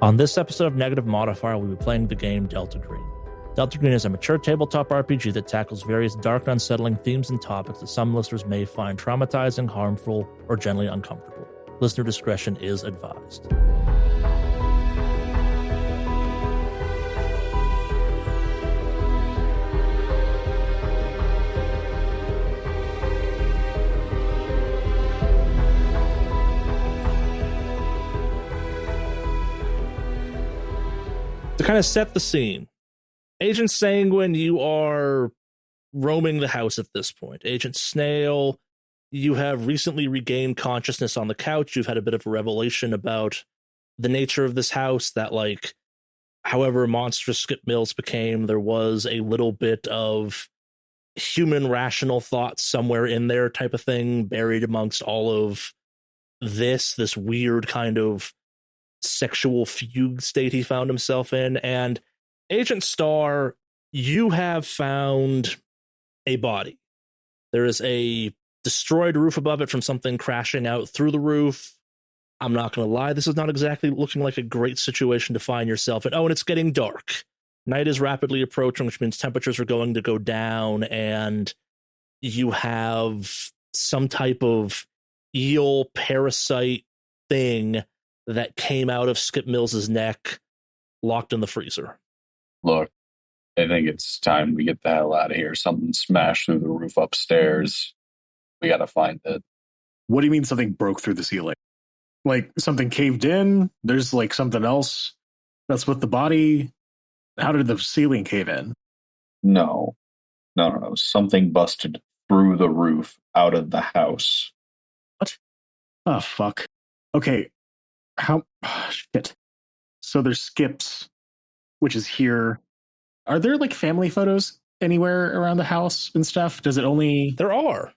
On this episode of Negative Modifier, we'll be playing the game Deltagreen. Deltagreen is a mature tabletop RPG that tackles various dark and unsettling themes and topics that some listeners may find traumatizing, harmful, or generally uncomfortable. Listener discretion is advised. To kind of set the scene, Agent Sanguine, you are roaming the house at this point. Agent Snail, you have recently regained consciousness on the couch. You've had a bit of a revelation about the nature of this house, that, like, however monstrous Skip Mills became, there was a little bit of human rational thoughts somewhere in there type of thing buried amongst all of this weird kind of sexual fugue state he found himself in. And Agent Star, you have found a body. There is a destroyed roof above it from something crashing out through the roof. I'm not going to lie, this is not exactly looking like a great situation to find yourself in. Oh, and it's getting dark. Night is rapidly approaching, which means temperatures are going to go down, and you have some type of eel parasite thing that came out of Skip Mills's neck, locked in the freezer. Look, I think it's time we get the hell out of here. Something smashed through the roof upstairs. We gotta find it. What do you mean something broke through the ceiling? Like something caved in? There's like something else that's with the body? How did the ceiling cave in? No. Something busted through the roof out of the house. What? Oh, fuck. Okay. Shit. So there's Skips, which is here. Are there like family photos anywhere around the house and stuff? Does it only... There are.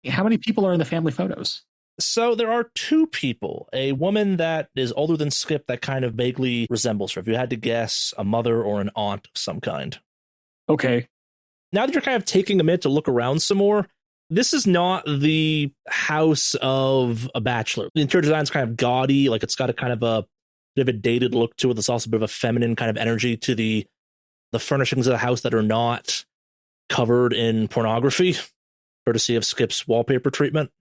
How many people are in the family photos? So there are two people. A woman that is older than Skip that kind of vaguely resembles her. If you had to guess, a mother or an aunt of some kind. Okay. Now that you're kind of taking a minute to look around some more, this is not the house of a bachelor. The interior design is kind of gaudy, like it's got a kind of a bit of a dated look to it. There's also a bit of a feminine kind of energy to the furnishings of the house that are not covered in pornography, courtesy of Skip's wallpaper treatment.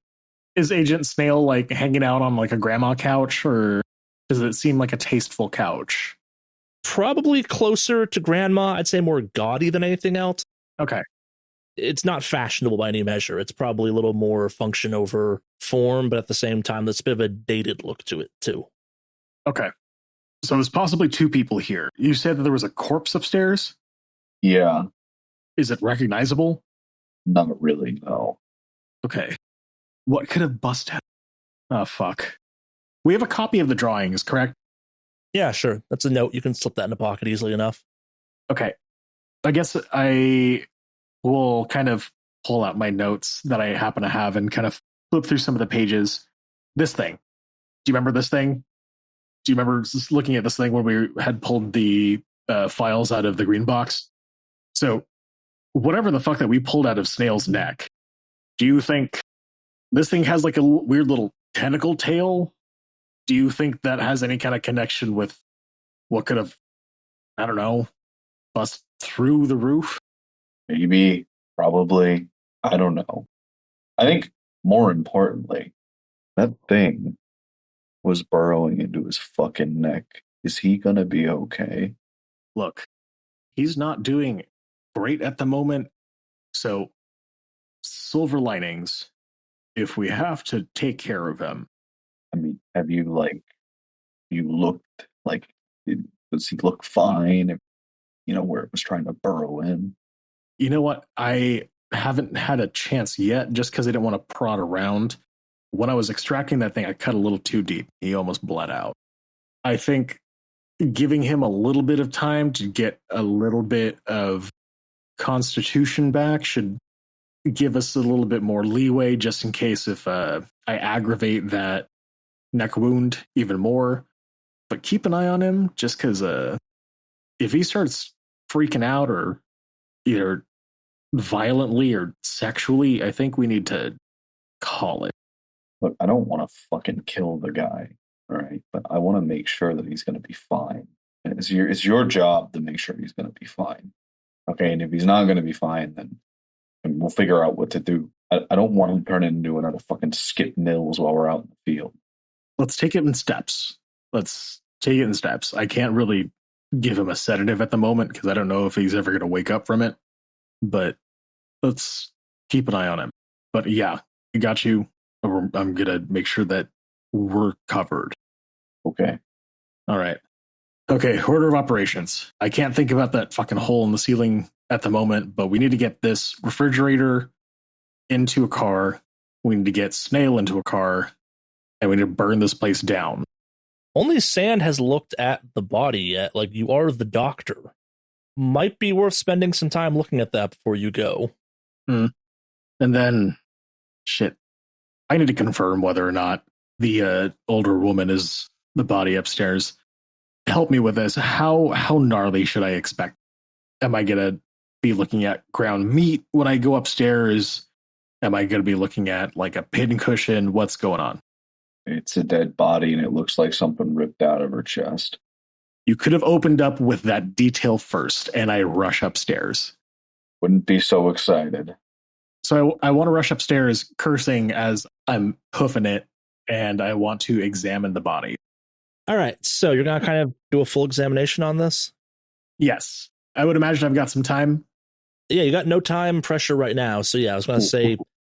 Is Agent Snail like hanging out on like a grandma couch, or does it seem like a tasteful couch? Probably closer to grandma. I'd say more gaudy than anything else. Okay. It's not fashionable by any measure. It's probably a little more function over form, but at the same time, there's a bit of a dated look to it, too. Okay. So there's possibly two people here. You said that there was a corpse upstairs? Yeah. Is it recognizable? Not really, no. Okay. What could have busted? Oh, fuck. We have a copy of the drawings, correct? Yeah, sure. That's a note. You can slip that in a pocket easily enough. Okay. I guess I will kind of pull out my notes that I happen to have and kind of flip through some of the pages. This thing. Do you remember this thing? Do you remember just looking at this thing when we had pulled the files out of the green box? So whatever the fuck that we pulled out of Snail's neck, do you think this thing has like a weird little tentacle tail? Do you think that has any kind of connection with what could have, I don't know, bust through the roof? Maybe, probably, I don't know. I think, more importantly, that thing was burrowing into his fucking neck. Is he gonna be okay? Look, he's not doing great at the moment, so silver linings. If we have to take care of him. I mean, have you looked, like, does he look fine? Where it was trying to burrow in? You know what? I haven't had a chance yet, just because I didn't want to prod around. When I was extracting that thing, I cut a little too deep. He almost bled out. I think giving him a little bit of time to get a little bit of constitution back should give us a little bit more leeway, just in case if I aggravate that neck wound even more. But keep an eye on him, just because if he starts freaking out, or either violently or sexually, I think we need to call it. Look, I don't want to fucking kill the guy. All right, but I want to make sure that he's going to be fine. And it's your job to make sure he's going to be fine. Okay, and if he's not going to be fine, then we'll figure out what to do. I don't want him turning into another fucking Skip Mills while we're out in the field. Let's take it in steps. I can't really give him a sedative at the moment because I don't know if he's ever going to wake up from it. But let's keep an eye on him. But yeah, I got you. I'm going to make sure that we're covered. Okay. All right. Okay, order of operations. I can't think about that fucking hole in the ceiling at the moment, but we need to get this refrigerator into a car. We need to get Snail into a car, and we need to burn this place down. Only Sand has looked at the body yet. Like, you are the doctor. Might be worth spending some time looking at that before you go. And then, shit, I need to confirm whether or not the older woman is the body upstairs. Help me with this. How gnarly should I expect? Am I going to be looking at ground meat when I go upstairs? Am I going to be looking at like a pincushion? What's going on? It's a dead body and it looks like something ripped out of her chest. You could have opened up with that detail first, and I rush upstairs. Wouldn't be so excited. So I want to rush upstairs cursing as I'm hoofing it, and I want to examine the body. All right, so you're going to kind of do a full examination on this? Yes. I would imagine I've got some time. Yeah, you got no time pressure right now. So yeah, I was going to say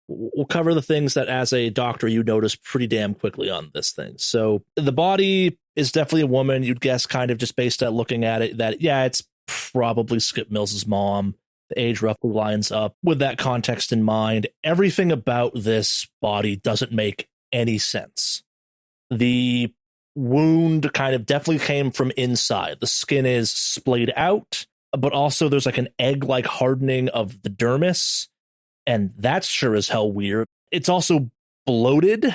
we'll cover the things that as a doctor you notice pretty damn quickly on this thing. So the body is definitely a woman. You'd guess kind of just based on looking at it that, yeah, it's probably Skip Mills' mom. The age roughly lines up with that context in mind. Everything about this body doesn't make any sense. The wound kind of definitely came from inside. The skin is splayed out, but also there's like an egg-like hardening of the dermis, and that's sure as hell weird. It's also bloated.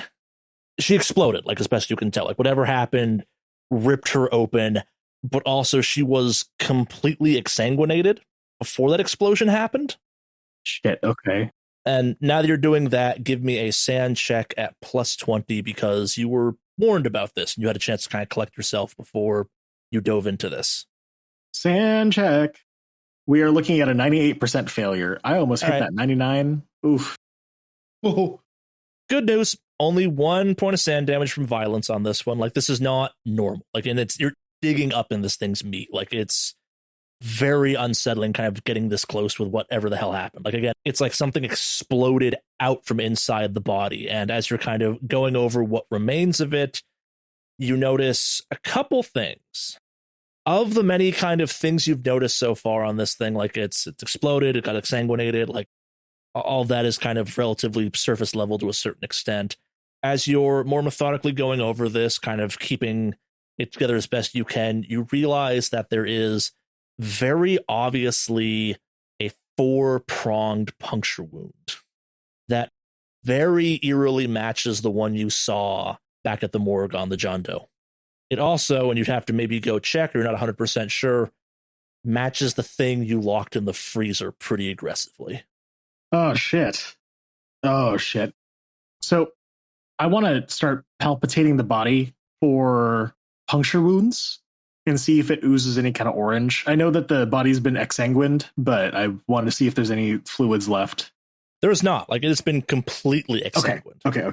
She exploded, like, as best you can tell. Like, whatever happened ripped her open, but also she was completely exsanguinated before that explosion happened. Shit, okay. And now that you're doing that, give me a sand check at +20 because you were warned about this and you had a chance to kind of collect yourself before you dove into this. Sand check. We are looking at a 98% failure. I almost hit that 99. Oof. Oh. Good news. Only 1 point of sand damage from violence on this one. Like, this is not normal. Like, and you're digging up in this thing's meat. Like, it's very unsettling kind of getting this close with whatever the hell happened. Like, again, it's like something exploded out from inside the body. And as you're kind of going over what remains of it, you notice a couple things. Of the many kind of things you've noticed so far on this thing, like it's exploded, it got exsanguinated, like all that is kind of relatively surface level to a certain extent. As you're more methodically going over this, kind of keeping it together as best you can, you realize that there is very obviously a 4-pronged puncture wound that very eerily matches the one you saw back at the morgue on the John Doe. It also, and you'd have to maybe go check, or you're not 100% sure, matches the thing you locked in the freezer pretty aggressively. Oh, shit. So I want to start palpitating the body for puncture wounds and see if it oozes any kind of orange. I know that the body's been exsanguined, but I want to see if there's any fluids left. There is not. Like, it has been completely exsanguined. Okay.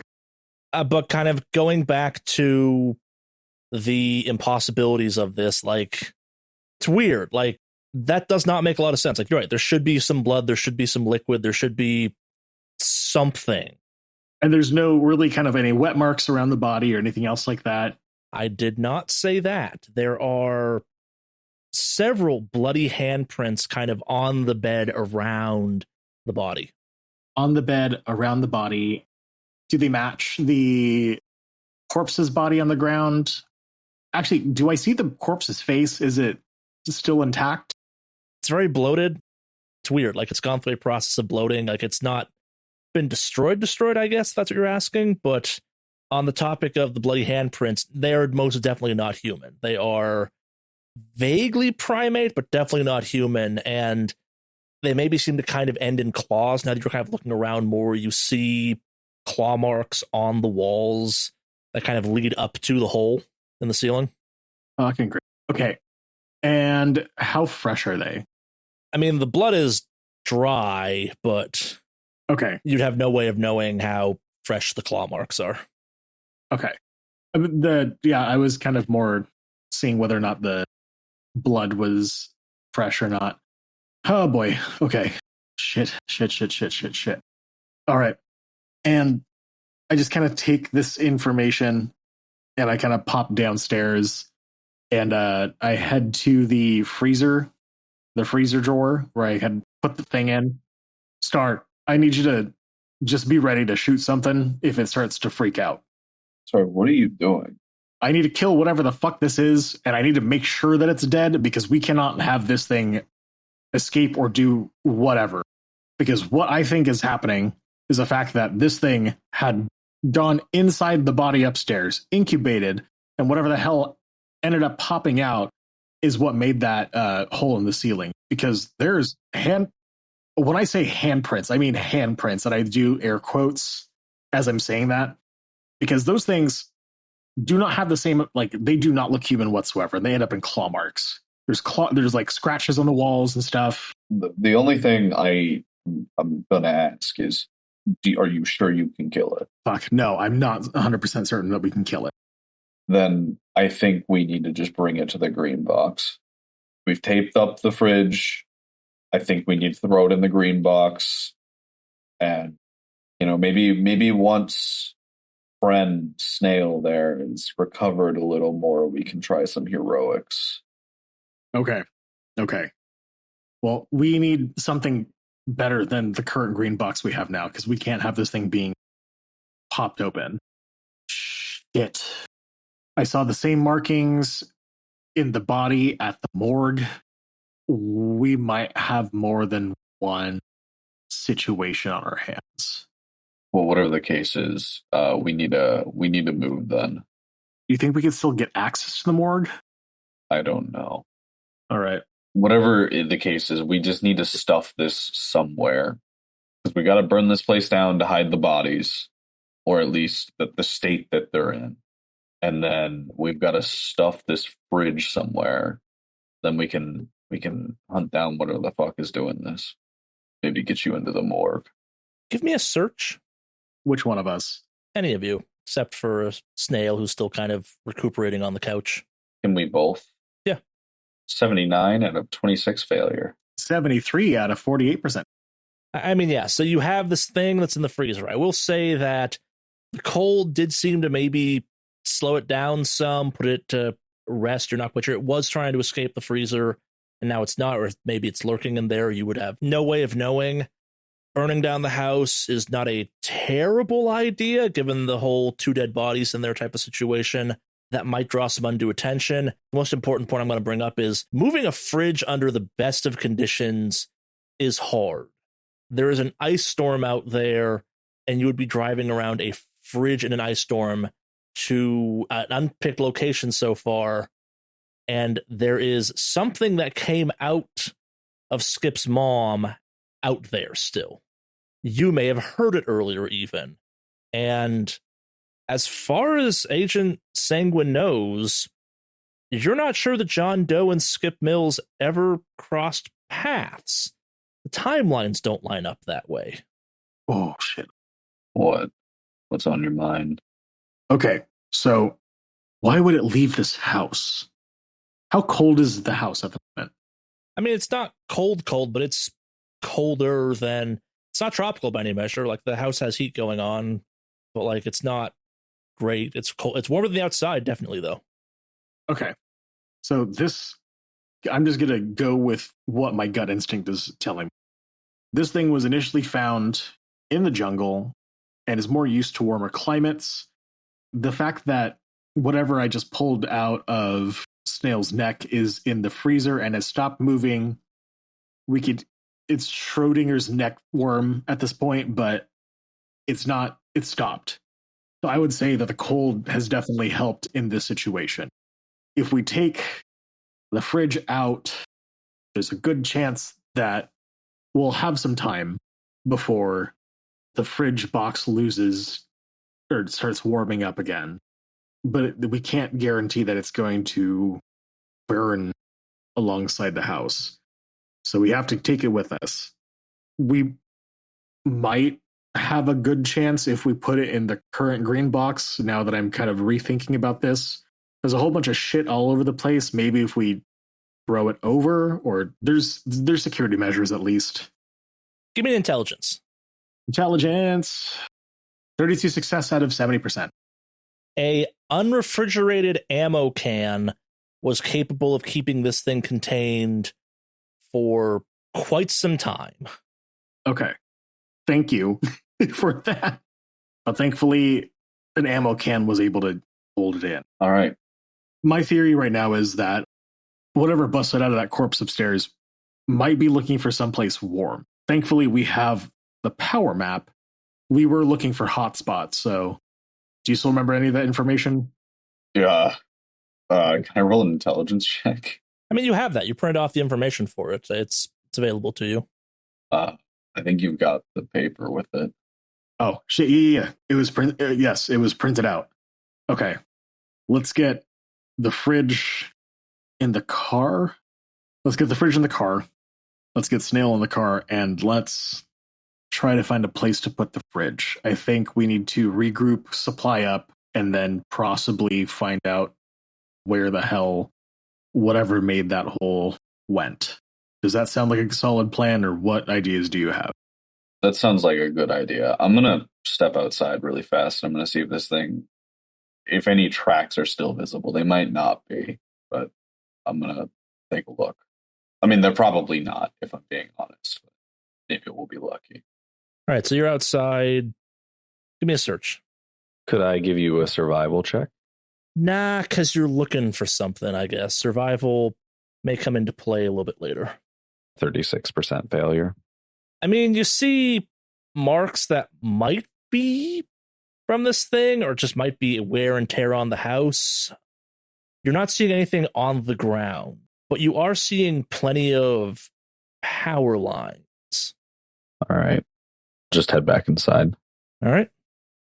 But kind of going back to the impossibilities of this, like, it's weird. Like, that does not make a lot of sense. Like, you're right. There should be some blood. There should be some liquid. There should be something. And there's no really kind of any wet marks around the body or anything else like that. I did not say that. There are several bloody handprints kind of on the bed around the body. On the bed around the body. Do they match the corpse's body on the ground? Actually, do I see the corpse's face? Is it still intact? It's very bloated. It's weird. Like, it's gone through a process of bloating. Like, it's not been destroyed, I guess that's what you're asking. But on the topic of the bloody handprints, they're most definitely not human. They are vaguely primate, but definitely not human. And they maybe seem to kind of end in claws. Now that you're kind of looking around more, you see claw marks on the walls. that kind of lead up to the hole in the ceiling. Fucking great. Okay. And how fresh are they? I mean, the blood is dry, but Okay. you'd have no way of knowing how fresh the claw marks are. Okay. I was kind of more seeing whether or not the blood was fresh or not. Oh boy. Okay. Shit. All right. And I just kind of take this information and I kind of pop downstairs and I head to the freezer drawer where I had put the thing in. Start. I need you to just be ready to shoot something if it starts to freak out. Sorry, what are you doing? I need to kill whatever the fuck this is, and I need to make sure that it's dead because we cannot have this thing escape or do whatever. Because what I think is happening is the fact that this thing had gone inside the body upstairs, incubated, and whatever the hell ended up popping out is what made that hole in the ceiling. Because there's when I say handprints, I mean handprints, and I do air quotes as I'm saying that. Because those things do not have the same, like, they do not look human whatsoever. They end up in claw marks. There's like scratches on the walls and stuff. The only thing I'm going to ask is, are you sure you can kill it? Fuck, no, I'm not 100% certain that we can kill it. Then I think we need to just bring it to the green box. We've taped up the fridge. I think we need to throw it in the green box. And, maybe once friend Snail there is recovered a little more, we can try some heroics. Okay. Well, we need something better than the current green box we have now, because we can't have this thing being popped open. Shit. I saw the same markings in the body at the morgue. We might have more than one situation on our hands. Well, whatever the case is, we need to move then. Do you think we can still get access to the morgue? I don't know. All right. Whatever the case is, we just need to stuff this somewhere. Because we got to burn this place down to hide the bodies, or at least the state that they're in. And then we've got to stuff this fridge somewhere. Then we can hunt down whatever the fuck is doing this. Maybe get you into the morgue. Give me a search. Which one of us? Any of you, except for a Snail who's still kind of recuperating on the couch. Can we both? Yeah. 79 out of 26 failure. 73 out of 48%. I mean, yeah, so you have this thing that's in the freezer. I will say that the cold did seem to maybe slow it down some, put it to rest. You're not quite sure. It was trying to escape the freezer, and now it's not, or maybe it's lurking in there. You would have no way of knowing. Burning down the house is not a terrible idea, given the whole 2 dead bodies in there type of situation. That might draw some undue attention. The most important point I'm going to bring up is moving a fridge under the best of conditions is hard. There is an ice storm out there, and you would be driving around a fridge in an ice storm to an unpicked location so far, and there is something that came out of Skip's mom out there still. You may have heard it earlier even. And as far as Agent Sanguine knows, you're not sure that John Doe and Skip Mills ever crossed paths. The timelines don't line up that way. Oh, shit. What? What's on your mind? Okay, so why would it leave this house? How cold is the house at the moment? I mean, it's not cold, but it's colder than... It's not tropical by any measure. Like, the house has heat going on, but, like, it's not great. It's cold. It's warmer than the outside, definitely, though. Okay. So I'm just going to go with what my gut instinct is telling me. This thing was initially found in the jungle and is more used to warmer climates. The fact that whatever I just pulled out of Snail's neck is in the freezer and has stopped moving, it's Schrodinger's neck worm at this point, but it's stopped. So I would say that the cold has definitely helped in this situation. If we take the fridge out, there's a good chance that we'll have some time before the fridge box loses or starts warming up again. but we can't guarantee that it's going to burn alongside the house. So we have to take it with us. We might have a good chance if we put it in the current green box. Now that I'm kind of rethinking about this, there's a whole bunch of shit all over the place. Maybe if we throw it over, or there's security measures at least. Give me an intelligence. Intelligence, 32 success out of 70%. A unrefrigerated ammo can was capable of keeping this thing contained for quite some time. Okay. Thank you for that. But thankfully, an ammo can was able to hold it in. All right. My theory right now is that whatever busted out of that corpse upstairs might be looking for someplace warm. Thankfully, we have the power map. We were looking for hotspots, so do you still remember any of that information? Yeah. Can I roll an intelligence check? I mean, you have that. You printed off the information for it. It's available to you. I think you've got the paper with it. Oh, shit. Yeah. It was yes, it was printed out. Okay. Let's get the fridge in the car. Let's get the fridge in the car. Let's get Snail in the car, and let's try to find a place to put the fridge. I think we need to regroup, supply up, and then possibly find out where the hell whatever made that hole went. Does that sound like a solid plan, or what ideas do you have? That sounds like a good idea. I'm going to step outside really fast. I'm going to see if this thing, if any tracks are still visible. They might not be, but I'm going to take a look. I mean, they're probably not, if I'm being honest. But maybe we'll be lucky. All right, so you're outside. Give me a search. Could I give you a survival check? Nah, because you're looking for something, I guess. Survival may come into play a little bit later. 36% failure. I mean, you see marks that might be from this thing, or just might be wear and tear on the house. You're not seeing anything on the ground, but you are seeing plenty of power lines. All right. Just head back inside. All right.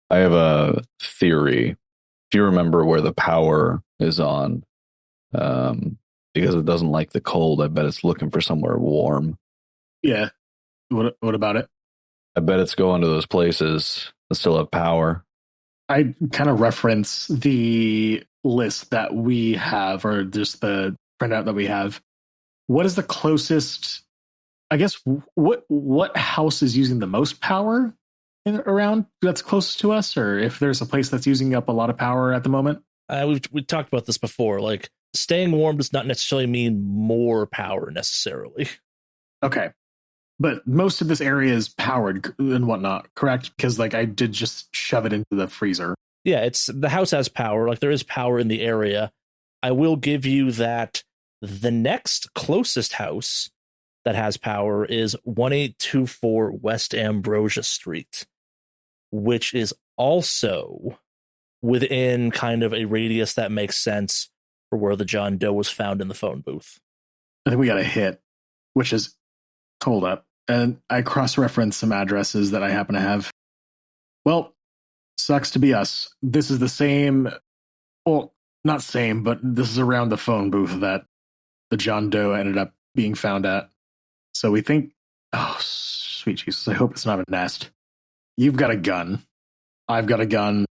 I have a theory. If you remember where the power is on, because it doesn't like the cold, I bet it's looking for somewhere warm. Yeah. What about it? I bet it's going to those places that still have power. I kind of reference the list that we have, or just the printout that we have. What is the closest? I guess what house is using the most power around that's closest to us, or if there's a place that's using up a lot of power at the moment? We talked about this before. Like, staying warm does not necessarily mean more power necessarily. Okay. But most of this area is powered and whatnot, correct? Because like I did just shove it into the freezer. Yeah, it's the house has power. Like, there is power in the area. I will give you that the next closest house that has power is 1824 West Ambrosia Street, which is also within kind of a radius that makes sense for where the John Doe was found in the phone booth. I think we got a hit, which is, hold up. And I cross-referenced some addresses that I happen to have. Well, sucks to be us. This is the same, well, not same, but this is around the phone booth that the John Doe ended up being found at. So we think, oh, sweet Jesus, I hope it's not a nest. You've got a gun. I've got a gun.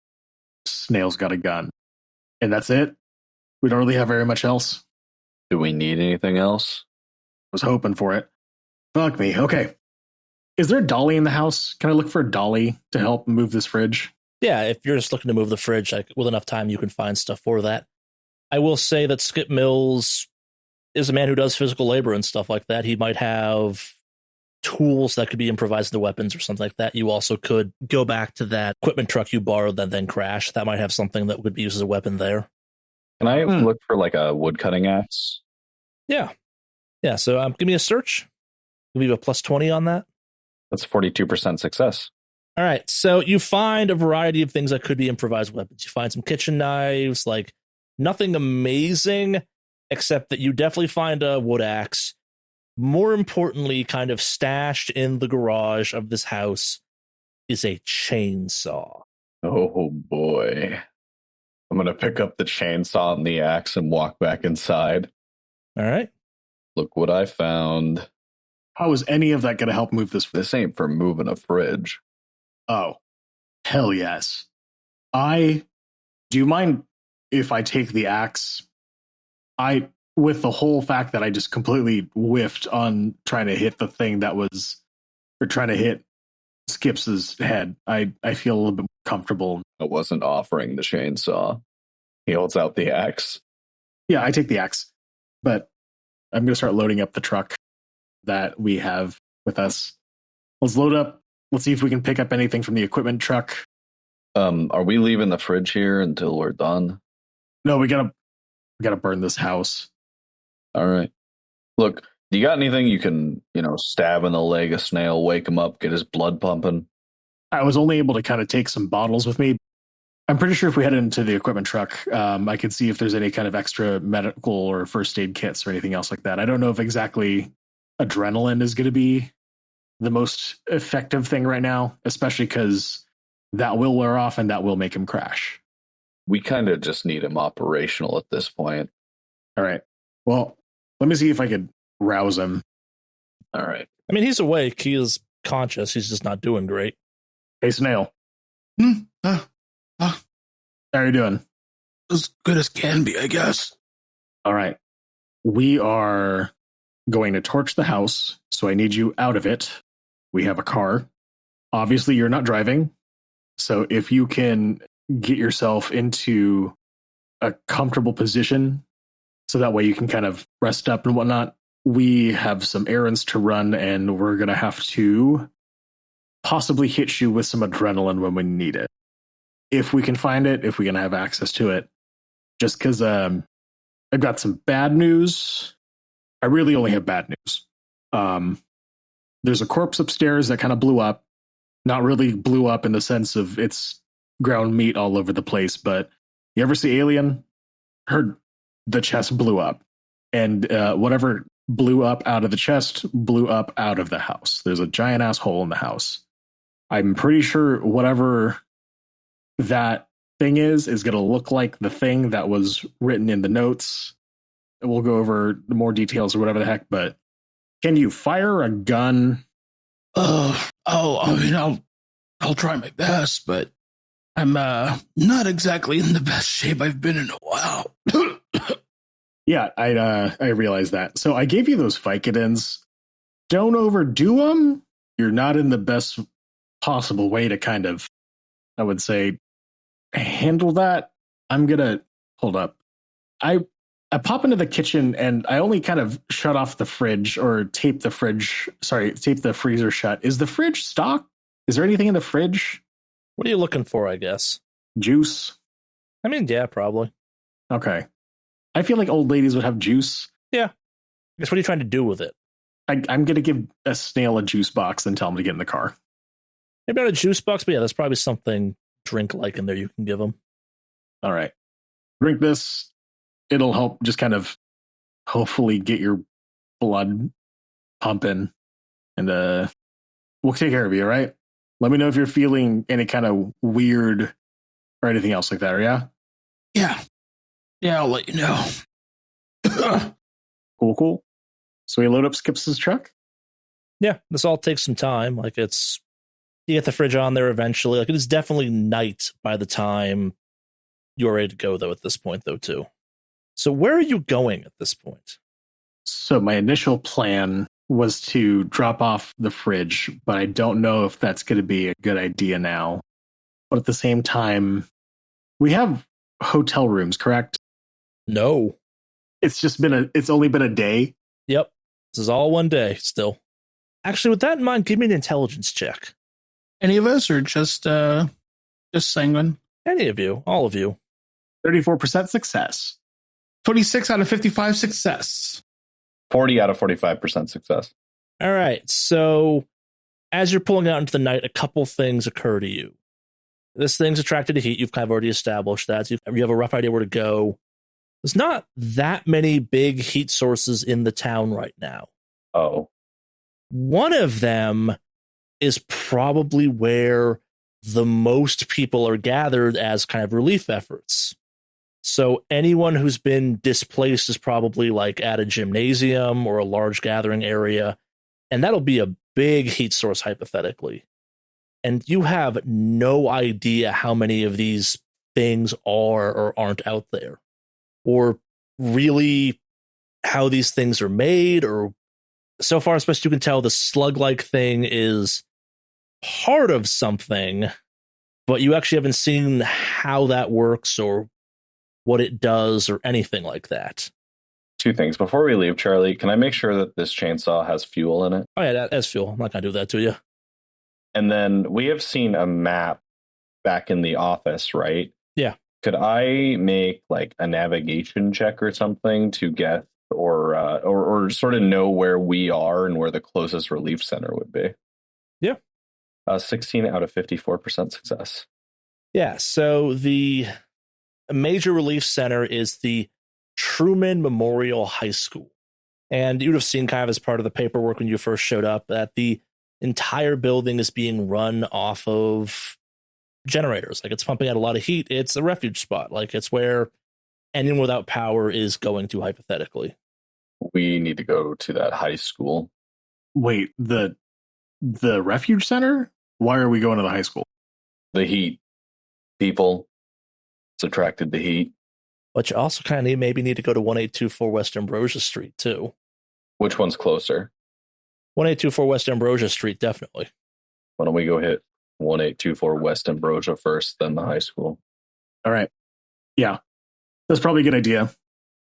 Snail's got a gun. And that's it? We don't really have very much else? Do we need anything else? Was hoping for it. Fuck me. Okay. Is there a dolly in the house? Can I look for a dolly to help move this fridge? Yeah, if you're just looking to move the fridge, like, with enough time, you can find stuff for that. I will say that Skip Mills is a man who does physical labor and stuff like that. He might have tools that could be improvised into weapons or something like that. You also could go back to that equipment truck you borrowed that then crashed. That might have something that would be used as a weapon there. Can I look for like a wood cutting axe? Yeah. Yeah, so give me a search. Give you a plus 20 on that. That's 42% success. All right, so you find a variety of things that could be improvised weapons. You find some kitchen knives, like nothing amazing, except that you definitely find a wood axe. More importantly, kind of stashed in the garage of this house is a chainsaw. Oh boy. I'm going to pick up the chainsaw and the axe and walk back inside. All right. Look what I found. How is any of that going to help move this? This ain't for moving a fridge. Oh, hell yes. Do you mind if I take the axe? With the whole fact that I just completely whiffed on trying to hit the thing that was, or trying to hit Skips's head, I feel a little bit more comfortable. I wasn't offering the chainsaw. He holds out the axe. Yeah, I take the axe, but I'm going to start loading up the truck that we have with us. Let's load up. Let's see if we can pick up anything from the equipment truck. Are we leaving the fridge here until we're done? No, we gotta burn this house. All right. Look, do you got anything you can, stab in the leg a snail, wake him up, get his blood pumping? I was only able to kind of take some bottles with me. I'm pretty sure if we head into the equipment truck, I could see if there's any kind of extra medical or first aid kits or anything else like that. I don't know if exactly adrenaline is going to be the most effective thing right now, especially because that will wear off and that will make him crash. We kind of just need him operational at this point. All right. Well, let me see if I could rouse him. All right. I mean, he's awake. He is conscious. He's just not doing great. Hey, Snail. How are you doing? As good as can be, I guess. All right. We are going to torch the house, so I need you out of it. We have a car. Obviously, you're not driving. So if you can get yourself into a comfortable position, so that way you can kind of rest up and whatnot. We have some errands to run, and we're going to have to possibly hit you with some adrenaline when we need it. If we can find it, if we can have access to it. Just because I've got some bad news. I really only have bad news. There's a corpse upstairs that kind of blew up. Not really blew up in the sense of it's ground meat all over the place, but you ever see Alien? Heard the chest blew up, and whatever blew up out of the chest blew up out of the house. There's a giant ass hole in the house. I'm pretty sure whatever that thing is going to look like the thing that was written in the notes. We'll go over more details or whatever the heck, but can you fire a gun? I'll try my best, but I'm not exactly in the best shape I've been in a while. Yeah, I realize that. So I gave you those Vicodins. Don't overdo them. You're not in the best possible way to kind of, I would say, handle that. I'm gonna hold up. I pop into the kitchen and I only kind of shut off the fridge or tape the freezer shut. Is the fridge stocked? Is there anything in the fridge? What are you looking for, I guess? Juice? I mean, yeah, probably. Okay. I feel like old ladies would have juice. Yeah. I guess what are you trying to do with it? I'm going to give a snail a juice box and tell him to get in the car. Maybe not a juice box, but yeah, there's probably something drink-like in there you can give them. All right. Drink this. It'll help just kind of hopefully get your blood pumping. And we'll take care of you, all right? Let me know if you're feeling any kind of weird or anything else like that, yeah? Yeah, I'll let you know. Cool. So we load up Skips' truck? Yeah, this all takes some time. Like you get the fridge on there eventually. Like it is definitely night by the time you're ready to go, though, at this point, though, too. So where are you going at this point? So my initial plan was to drop off the fridge, but I don't know if that's going to be a good idea now. But at the same time, we have hotel rooms, correct? No. It's only been a day. Yep. This is all one day still. Actually, with that in mind, give me an intelligence check. Any of us, or just sanguine? Any of you. All of you. 34% success. 26 out of 55 success. 40 out of 45% success. All right. So as you're pulling out into the night, a couple things occur to you. This thing's attracted to heat. You've kind of already established that. So you have a rough idea where to go. There's not that many big heat sources in the town right now. Oh. One of them is probably where the most people are gathered as kind of relief efforts. So anyone who's been displaced is probably like at a gymnasium or a large gathering area, and that'll be a big heat source hypothetically. And you have no idea how many of these things are or aren't out there, or really how these things are made, or so far as best you can tell, the slug-like thing is part of something, but you actually haven't seen how that works or what it does or anything like that. Two things. Before we leave, Charlie, can I make sure that this chainsaw has fuel in it? Oh yeah, that has fuel. I'm not going to do that to you. And then we have seen a map back in the office, right? Yeah. Could I make like a navigation check or something to get or sort of know where we are and where the closest relief center would be? Yeah. 16 out of 54% success. Yeah, so the major relief center is the Truman Memorial High School. And you'd have seen kind of as part of the paperwork when you first showed up that the entire building is being run off of generators. Like, it's pumping out a lot of heat. It's a refuge spot. Like, it's where anyone without power is going to, hypothetically. We need to go to that high school. Wait, the refuge center? Why are we going to the high school? The heat. People. It's attracted to heat. But you also kind of maybe need to go to 1824 West Ambrosia Street, too. Which one's closer? 1824 West Ambrosia Street, definitely. Why don't we go hit 1824 West Ambrosia first, then the high school? All right. Yeah, that's probably a good idea.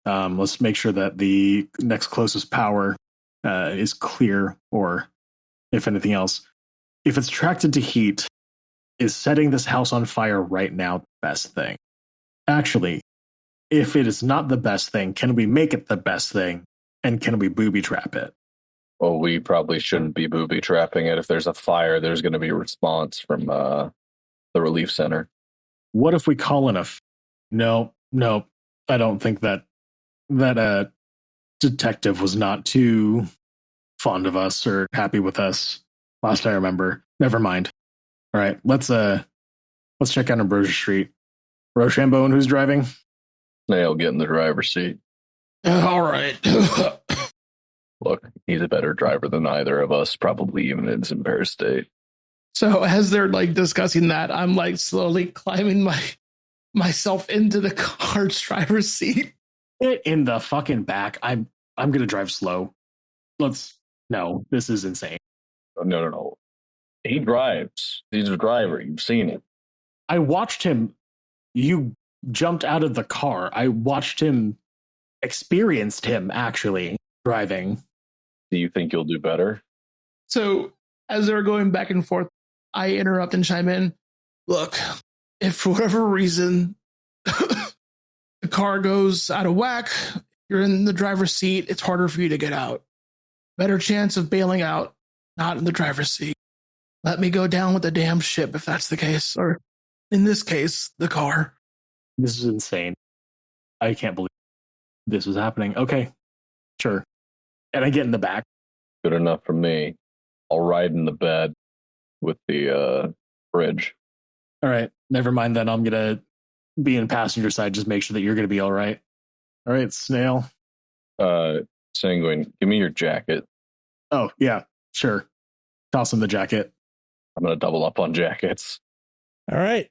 Let's make sure that the next closest power is clear, or if anything else. If it's attracted to heat, is setting this house on fire right now the best thing? Actually, if it is not the best thing, can we make it the best thing? And can we booby trap it? Well, we probably shouldn't be booby trapping it. If there's a fire, there's going to be a response from the relief center. What if we call in No, I don't think that detective was not too fond of us or happy with us last I remember. Never mind. All right, let's check out Ambrosia Street. Rochambeau, who's driving? Snail, get in the driver's seat. All right. Look, he's a better driver than either of us, probably even in his impaired state. So as they're like discussing that, I'm like slowly climbing myself into the car's driver's seat. Get in the fucking back. I'm gonna drive slow. No, this is insane. No. He drives. He's a driver. You've seen it. I watched him. You jumped out of the car. I watched him, experienced him actually driving. Do you think you'll do better? So as they're going back and forth, I interrupt and chime in. Look, if for whatever reason the car goes out of whack, you're in the driver's seat, it's harder for you to get out. Better chance of bailing out, not in the driver's seat. Let me go down with the damn ship if that's the case. Or in this case, the car. This is insane. I can't believe this was happening. Okay, sure. And I get in the back. Good enough for me. I'll ride in the bed with the bridge. All right, never mind then. I'm going to be in passenger side. Just make sure that you're going to be all right. All right, Snail. Sanguine, give me your jacket. Oh, yeah, sure. Toss him the jacket. I'm going to double up on jackets. All right.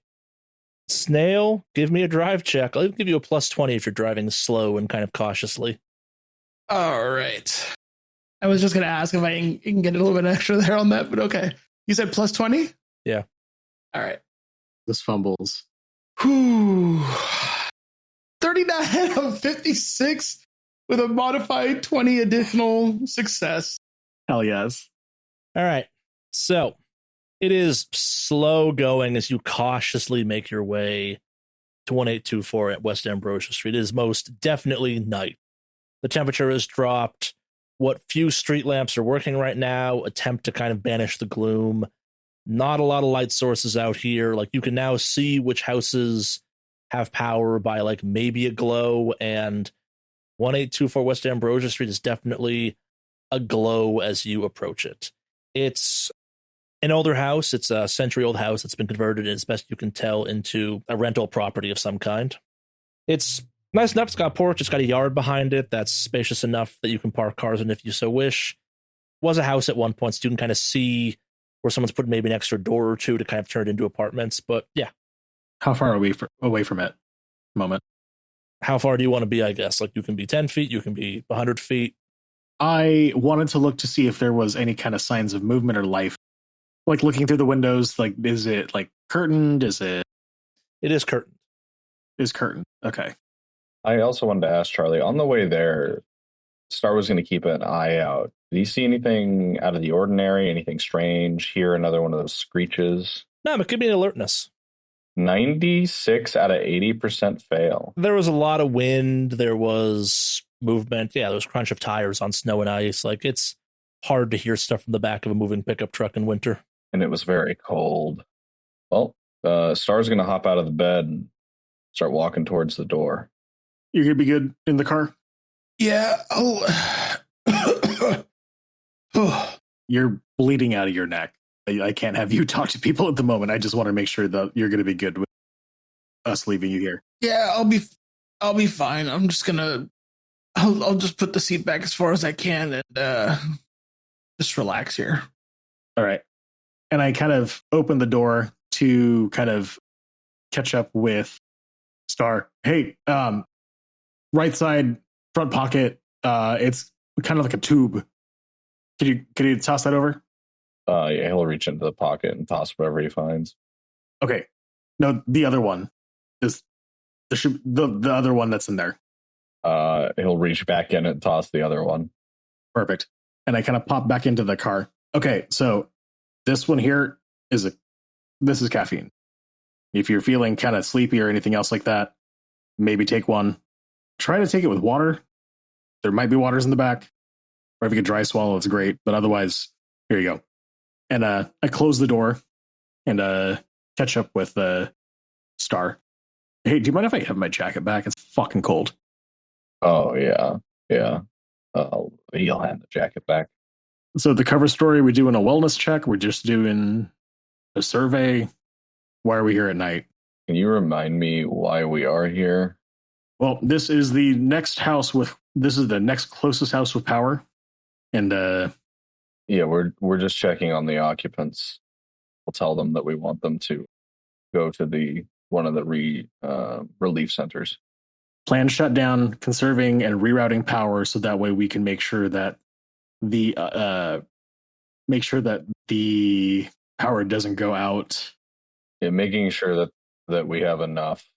Snail, give me a drive check. I'll give you a +20 if you're driving slow and kind of cautiously. All right. I was just going to ask if I can get a little bit extra there on that, but okay. You said +20? Yeah. All right. This fumbles. Whew. 39 out of 56 with a modified 20 additional success. Hell yes. All right. So it is slow going as you cautiously make your way to 1824 at West Ambrosia Street. It is most definitely night. The temperature has dropped. What few street lamps are working right now attempt to kind of banish the gloom. Not a lot of light sources out here. Like, you can now see which houses have power by like maybe a glow, and 1824 West Ambrosia Street is definitely a glow as you approach it. It's an older house. It's a century-old house that's been converted, as best you can tell, into a rental property of some kind. It's nice enough. It's got a porch. It's got a yard behind it that's spacious enough that you can park cars in if you so wish. Was a house at one point, so you can kind of see where someone's put maybe an extra door or two to kind of turn it into apartments. But yeah. How far are we away from it? Moment. How far do you want to be, I guess? Like, you can be 10 feet, you can be 100 feet. I wanted to look to see if there was any kind of signs of movement or life. Like, looking through the windows, like, is it, like, curtained? Is it... It is curtained. Is curtained. Okay. I also wanted to ask Charlie, on the way there, Star was going to keep an eye out. Did he see anything out of the ordinary, anything strange? Hear another one of those screeches? No, but give me an alertness. 96 out of 80% fail. There was a lot of wind. There was movement. Yeah, there was crunch of tires on snow and ice. Like, it's hard to hear stuff from the back of a moving pickup truck in winter. And it was very cold. Well, Star's going to hop out of the bed and start walking towards the door. You're going to be good in the car? Yeah. You're bleeding out of your neck. I can't have you talk to people at the moment. I just want to make sure that you're going to be good with us leaving you here. Yeah, I'll be fine. I'm just gonna, I'll just put the seat back as far as I can and just relax here. All right. And I kind of open the door to kind of catch up with Star. Hey, right side front pocket. It's kind of like a tube. Can you toss that over? Yeah, he'll reach into the pocket and toss whatever he finds. Okay. No, the other one is the other one that's in there. He'll reach back in and toss the other one. Perfect. And I kind of pop back into the car. Okay, so this one here this is caffeine. If you're feeling kind of sleepy or anything else like that, maybe take one. Try to take it with water. There might be waters in the back. Or if you could dry swallow, it's great. But otherwise, here you go. And I close the door and catch up with Star. Hey, do you mind if I have my jacket back? It's fucking cold. Oh, yeah. Yeah. He'll hand the jacket back. So the cover story, we're doing a wellness check. We're just doing a survey. Why are we here at night? Can you remind me why we are here? Well, this is the next closest house with power. And yeah, we're just checking on the occupants. We'll tell them that we want them to go to one of the relief centers. Plan shutdown, conserving and rerouting power, so that way we can make sure that the power doesn't go out. Yeah, making sure that we have enough.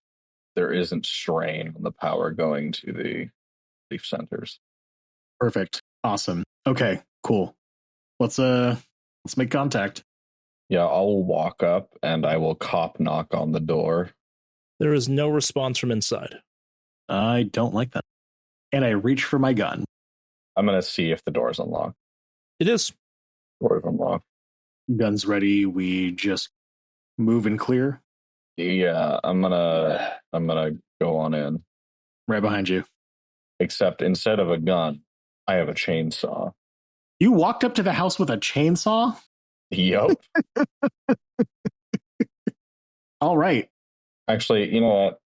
There isn't strain on the power going to the relief centers. Perfect. Awesome. Okay, cool. Let's make contact. Yeah, I'll walk up and I will cop knock on the door. There is no response from inside. I don't like that. And I reach for my gun. I'm going to see if the door is unlocked. It is. Door is unlocked. Guns ready. We just move and clear. Yeah, I'm gonna go on in. Right behind you. Except instead of a gun, I have a chainsaw. You walked up to the house with a chainsaw? Yup. All right. Actually, you know what?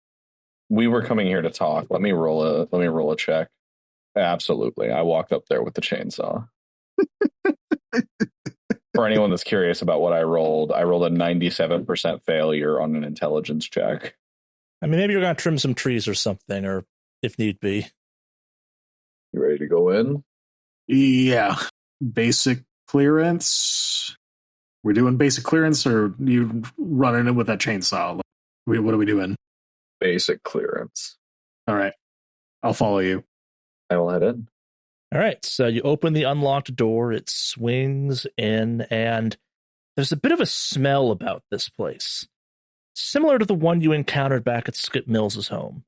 We were coming here to talk. Let me roll a check. Absolutely. I walked up there with the chainsaw. For anyone that's curious about what I rolled a 97% failure on an intelligence check. I mean, maybe you're going to trim some trees or something, or if need be. You ready to go in? Yeah. Basic clearance. We're doing basic clearance, or you running in with that chainsaw? What are we doing? Basic clearance. All right. I'll follow you. I will head in. All right, so you open the unlocked door, it swings in, and there's a bit of a smell about this place, similar to the one you encountered back at Skip Mills's home.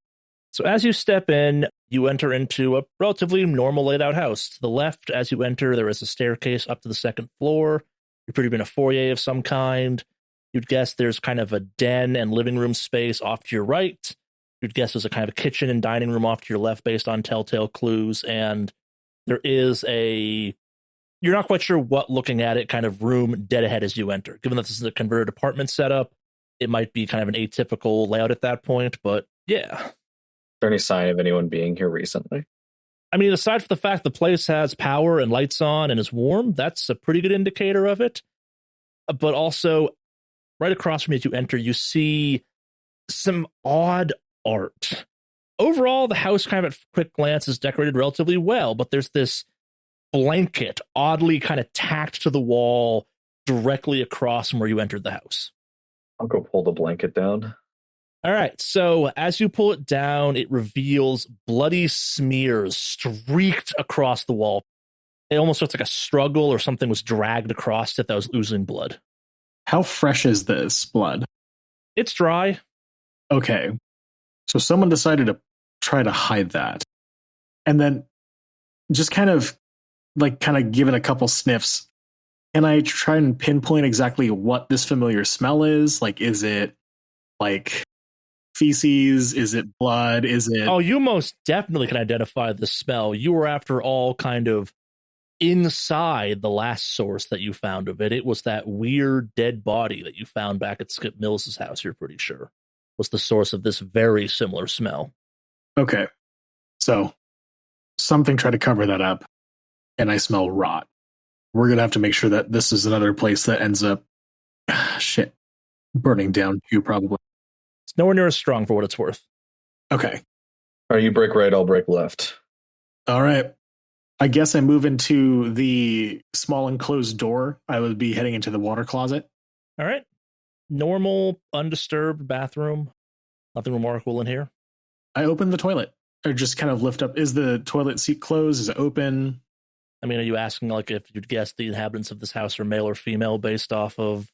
So as you step in, you enter into a relatively normal laid-out house. To the left, as you enter, there is a staircase up to the second floor. You're pretty in a foyer of some kind. You'd guess there's kind of a den and living room space off to your right. You'd guess there's a kind of a kitchen and dining room off to your left based on telltale clues, and there is you're not quite sure what, looking at it, kind of room dead ahead as you enter. Given that this is a converted apartment setup, it might be kind of an atypical layout at that point, but yeah. there any sign of anyone being here recently? I mean, aside from the fact the place has power and lights on and is warm, that's a pretty good indicator of it. But also, right across from you as you enter, you see some odd art. Overall, the house kind of at quick glance is decorated relatively well, but there's this blanket oddly kind of tacked to the wall directly across from where you entered the house. I'll go pull the blanket down. All right, so as you pull it down, it reveals bloody smears streaked across the wall. It almost looks like a struggle or something was dragged across it that was oozing blood. How fresh is this blood? It's dry. Okay. So someone decided to try to hide that. And then just kind of giving a couple sniffs. Can I try and pinpoint exactly what this familiar smell is? Like, is it like feces? Is it blood? Is it... Oh, you most definitely can identify the smell. You were, after all, kind of inside the last source that you found of it. It was that weird dead body that you found back at Skip Mills's house, you're pretty sure, was the source of this very similar smell. Okay. So something tried to cover that up, and I smell rot. We're going to have to make sure that this is another place that ends up, burning down too, probably. It's nowhere near as strong for what it's worth. Okay. All right, you break right, I'll break left. All right. I guess I move into the small enclosed door. I would be heading into the water closet. All right. Normal, undisturbed bathroom. Nothing remarkable in here. I open the toilet. Or just kind of lift up. Is the toilet seat closed? Is it open? I mean, are you asking like if you'd guess the inhabitants of this house are male or female based off of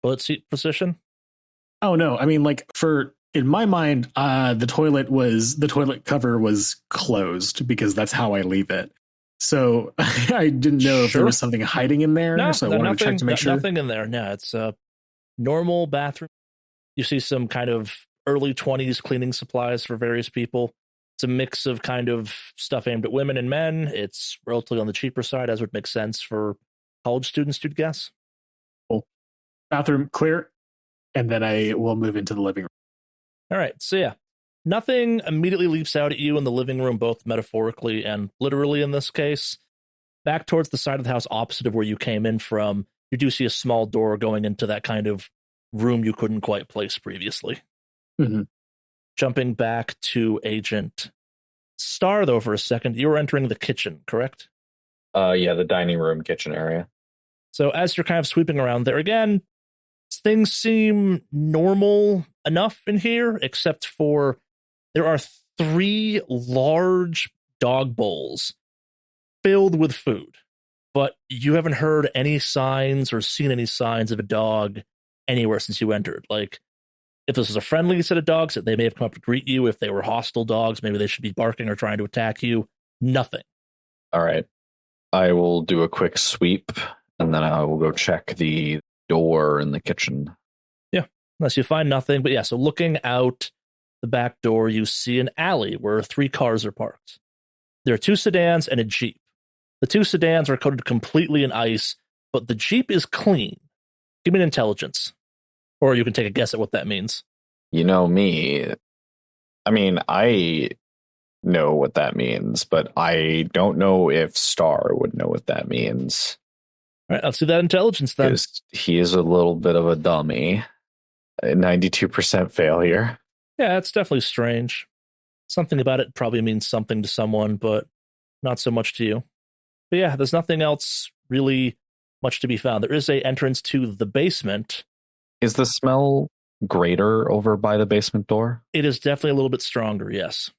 toilet seat position? Oh, no. I mean, like, in my mind, the toilet cover was closed because that's how I leave it. So I didn't know if there was something hiding in there. No, so I wanted to check to make sure. Nothing in there. No, it's a normal bathroom. You see some kind of early 20s cleaning supplies for various people. It's a mix of kind of stuff aimed at women and men. It's relatively on the cheaper side, as would make sense for college students, you'd guess. Cool. Bathroom clear. And then I will move into the living room. All right. So yeah, nothing immediately leaps out at you in the living room, both metaphorically and literally in this case. Back towards the side of the house opposite of where you came in from, you do see a small door going into that kind of room you couldn't quite place previously. Mm-hmm. Jumping back to Agent Star, though, for a second, you were entering the kitchen, correct? Yeah, the dining room, kitchen area. So as you're kind of sweeping around there again, things seem normal enough in here, except for there are 3 large dog bowls filled with food. But you haven't heard any signs or seen any signs of a dog anywhere since you entered. Like, if this was a friendly set of dogs, they may have come up to greet you. If they were hostile dogs, maybe they should be barking or trying to attack you. Nothing. All right. I will do a quick sweep, and then I will go check the door in the kitchen. Yeah, unless you find nothing. But yeah, so looking out the back door, you see an alley where 3 cars are parked. There are 2 sedans and a Jeep. The 2 sedans are coated completely in ice, but the Jeep is clean. Give me an intelligence. Or you can take a guess at what that means. You know me. I mean, I know what that means, but I don't know if Star would know what that means. All right, let's do that intelligence then. He is a little bit of a dummy. 92% failure. Yeah, it's definitely strange. Something about it probably means something to someone, but not so much to you. But yeah, there's nothing else really much to be found. There is an entrance to the basement. Is the smell greater over by the basement door? It is definitely a little bit stronger, yes.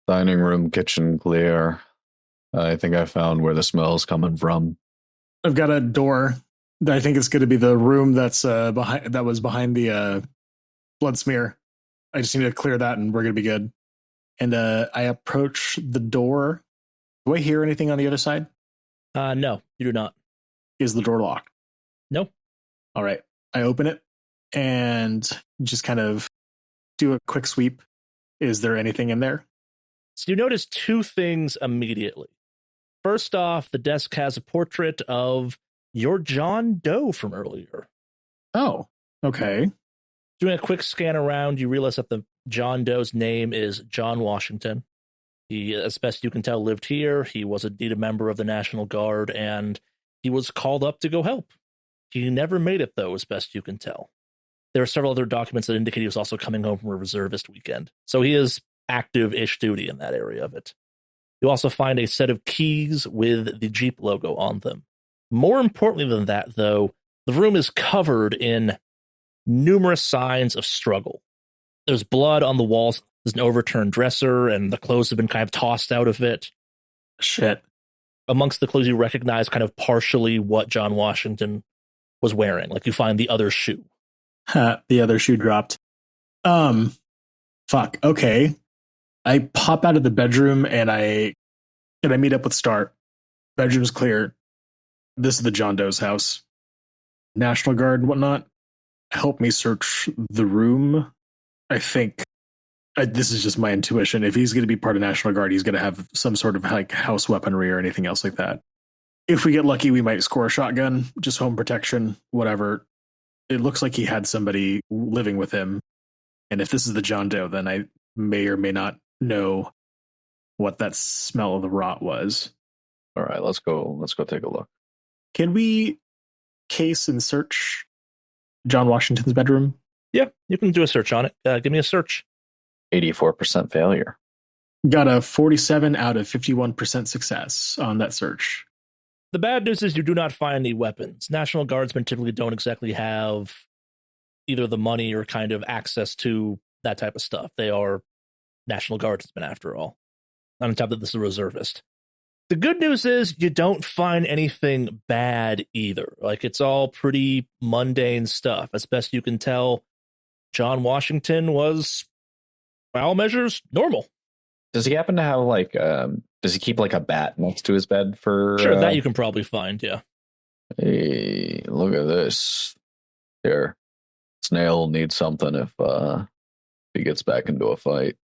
Dining room, kitchen, clear. I think I found where the smell's coming from. I've got a door. I think it's going to be the room that's behind. That was behind the blood smear. I just need to clear that, and we're going to be good. And I approach the door. Do I hear anything on the other side? No, you do not. Is the door locked? No. All right. I open it and just kind of do a quick sweep. Is there anything in there? So you notice 2 things immediately. First off, the desk has a portrait of your John Doe from earlier. Oh, okay. Doing a quick scan around, you realize that the John Doe's name is John Washington. He, as best you can tell, lived here. He was indeed a member of the National Guard, and he was called up to go help. He never made it, though, as best you can tell. There are several other documents that indicate he was also coming home from a reservist weekend. So he is active-ish duty in that area of it. You also find a set of keys with the Jeep logo on them. More importantly than that, though, the room is covered in numerous signs of struggle. There's blood on the walls. There's an overturned dresser, and the clothes have been kind of tossed out of it. Shit. Amongst the clothes, you recognize kind of partially what John Washington was wearing. Like you find the other shoe. The other shoe dropped. Fuck. Okay. I pop out of the bedroom and I meet up with Star. Bedroom's clear. This is the John Doe's house. National Guard and whatnot. Help me search the room. I think this is just my intuition. If he's going to be part of National Guard, he's going to have some sort of like house weaponry or anything else like that. If we get lucky, we might score a shotgun, just home protection, whatever. It looks like he had somebody living with him. And if this is the John Doe, then I may or may not know what that smell of the rot was. All right, let's go take a look. Can we case and search John Washington's bedroom? Yeah, you can do a search on it. Give me a search. 84% failure. Got a 47 out of 51% success on that search. The bad news is you do not find any weapons. National Guardsmen typically don't exactly have either the money or kind of access to that type of stuff. They are National Guardsmen, after all. On top of this is a reservist. The good news is you don't find anything bad either. Like, it's all pretty mundane stuff. As best you can tell, John Washington was, by all measures, normal. Does he happen to have like does he keep like a bat next to his bed for Sure, that you can probably find, yeah. Hey, look at this. Here. Snail needs something if he gets back into a fight.